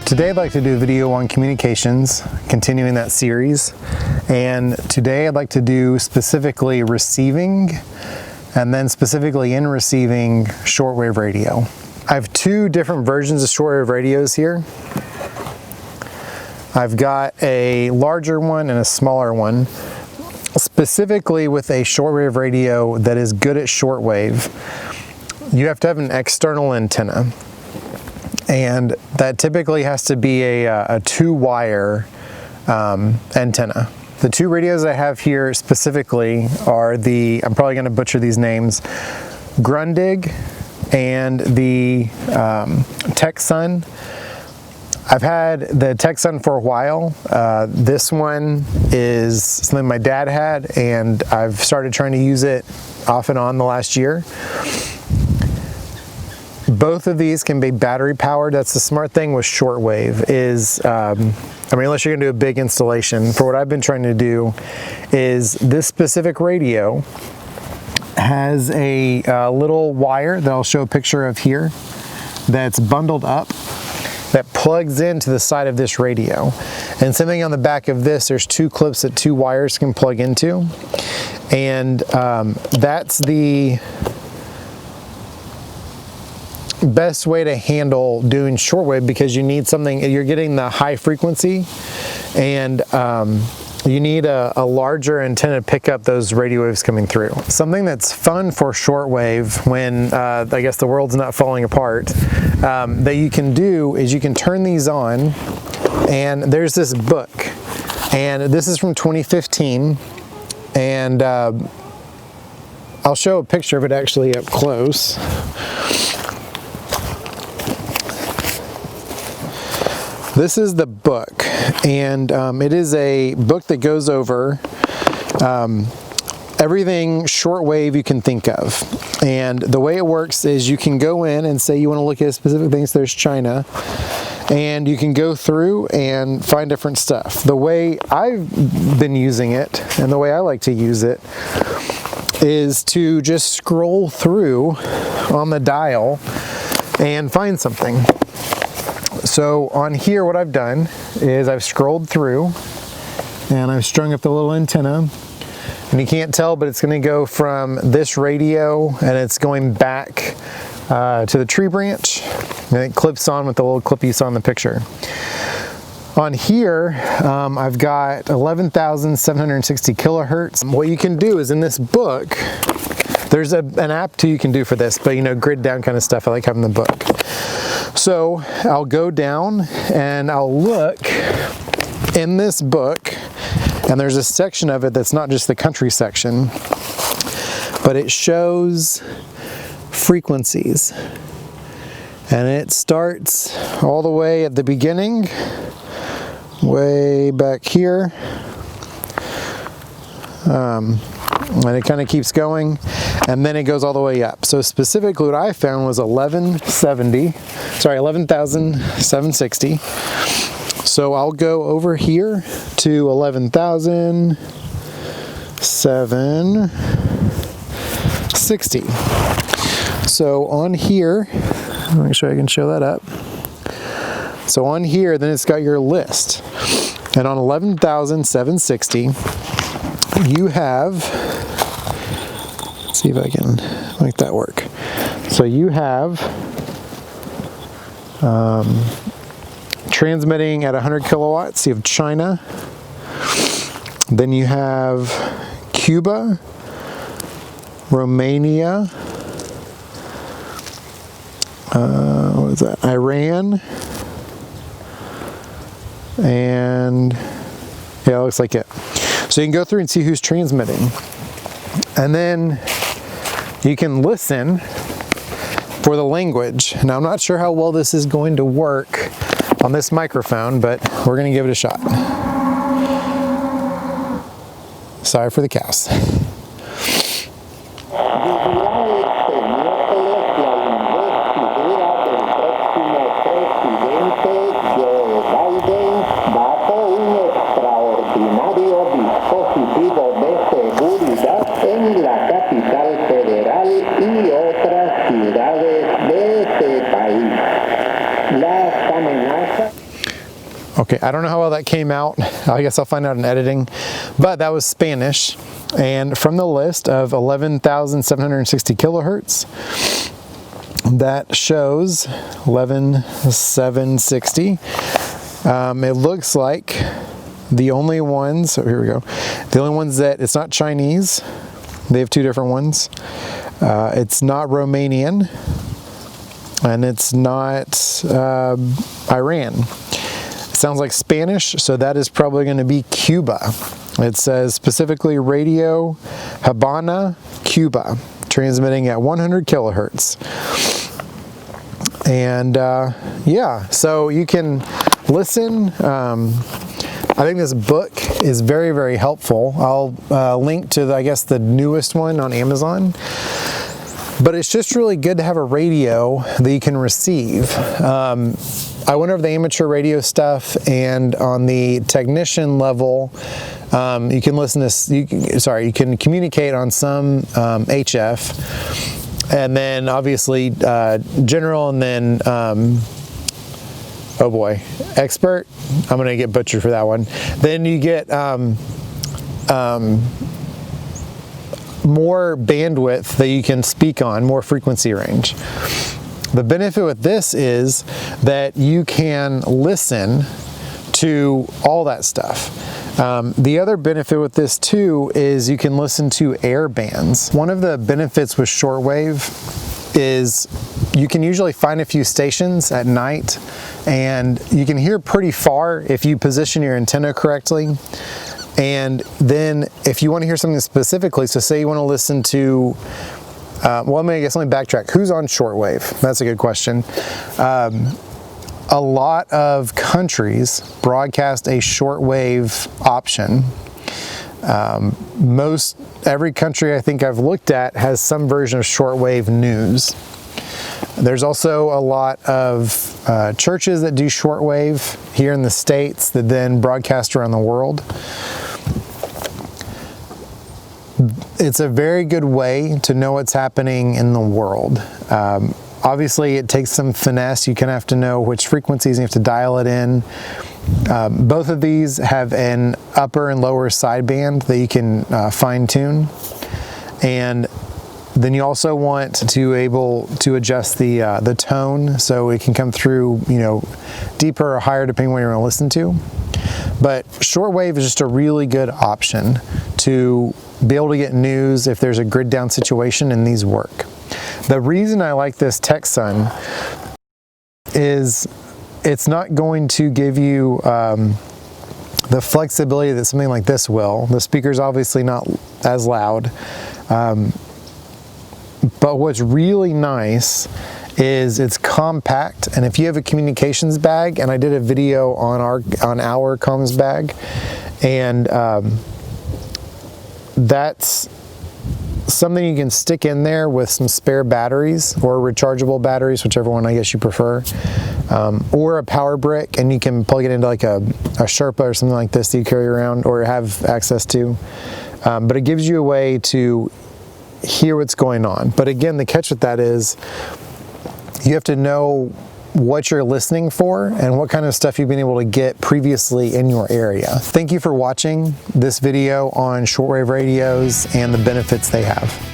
Today I'd like to do a video on communications, continuing that series. And today I'd like to do specifically receiving, and then specifically in receiving shortwave radio. I have two different versions of shortwave radios here. I've got a larger one and a smaller one. Specifically with a shortwave radio that is good at shortwave, you have to have an external antenna. And that typically has to be a two-wire antenna. The two radios I have here specifically are I'm probably going to butcher these names, Grundig and the Texan. I've had the Texan for a while. This one is something my dad had, and I've started trying to use it off and on the last year. Both of these can be battery powered. That's the smart thing with shortwave is, unless you're gonna do a big installation, for what I've been trying to do is this specific radio has a little wire that I'll show a picture of here that's bundled up that plugs into the side of this radio. And something on the back of this, there's two clips that two wires can plug into. And that's the best way to handle doing shortwave, because you need something, you're getting the high frequency, and you need a larger antenna to pick up those radio waves coming through. Something that's fun for shortwave when I guess the world's not falling apart, that you can do is you can turn these on, and there's this book, and this is from 2015, and I'll show a picture of it actually up close. This is the book, and it is a book that goes over everything shortwave you can think of. And the way it works is you can go in and say you want to look at specific things. There's China, and you can go through and find different stuff. The way I've been using it, and the way I like to use it, is to just scroll through on the dial and find something. So on here, what I've done is I've scrolled through and I've strung up the little antenna, and you can't tell, but it's going to go from this radio and it's going back to the tree branch, and it clips on with the little clip you saw in the picture. On here, I've got 11,760 kilohertz. What you can do is in this book, there's an app too you can do for this, but grid down kind of stuff, I like having the book. So I'll go down and I'll look in this book, and there's a section of it that's not just the country section, but it shows frequencies. And it starts all the way at the beginning, way back here. And it kind of keeps going, and then it goes all the way up. So specifically what I found was 11,760. So I'll go over here to 11,760. So on here, let me make sure I can show that up. So on here, then it's got your list. And on 11,760, you have, let's see if I can make that work. So you have transmitting at 100 kilowatts, you have China, then you have Cuba, Romania, what is that, Iran, and yeah, it looks like it. So you can go through and see who's transmitting. And then you can listen for the language. Now I'm not sure how well this is going to work on this microphone, but we're going to give it a shot. Sorry for the cows. Okay, I don't know how well that came out. I guess I'll find out in editing. But that was Spanish. And from the list of 11,760 kilohertz, that shows 11,760. It looks like the only ones, so here we go. The only ones that, it's not Chinese. They have two different ones. It's not Romanian. And it's not Iran. It sounds like Spanish, so that is probably going to be Cuba. It says specifically Radio Habana, Cuba, transmitting at 100 kilohertz. And yeah, so you can listen. I think this book is very, very helpful. I'll link to, I guess, the newest one on Amazon. But it's just really good to have a radio that you can receive. I went over the amateur radio stuff, and on the technician level, you can listen to, you can communicate on some HF, and then obviously general, and then oh boy, expert. I'm gonna get butchered for that one. Then you get more bandwidth that you can speak on, more frequency range. The benefit with this is that you can listen to all that stuff. The other benefit with this too is you can listen to air bands. One of the benefits with shortwave is you can usually find a few stations at night, and you can hear pretty far if you position your antenna correctly. And then if you want to hear something specifically, so say you want to listen to, well, let me backtrack. Who's on shortwave? That's a good question. A lot of countries broadcast a shortwave option. Every country I think I've looked at has some version of shortwave news. There's also a lot of churches that do shortwave here in the States that then broadcast around the world. It's a very good way to know what's happening in the world. Obviously, it takes some finesse. You kind of have to know which frequencies, and you have to dial it in. Both of these have an upper and lower sideband that you can fine tune. And then you also want to able to adjust the tone, so it can come through, deeper or higher depending on what you're going to listen to. But shortwave is just a really good option to be able to get news if there's a grid down situation, and these work. The reason I like this Texan is it's not going to give you the flexibility that something like this will. The speaker's obviously not as loud. But what's really nice is it's compact, and if you have a communications bag, and I did a video on our comms bag, and that's something you can stick in there with some spare batteries or rechargeable batteries, whichever one I guess you prefer, or a power brick, and you can plug it into like a Sherpa or something like this that you carry around or have access to. But it gives you a way to hear what's going on. But again, the catch with that is you have to know what you're listening for and what kind of stuff you've been able to get previously in your area. Thank you for watching this video on shortwave radios and the benefits they have.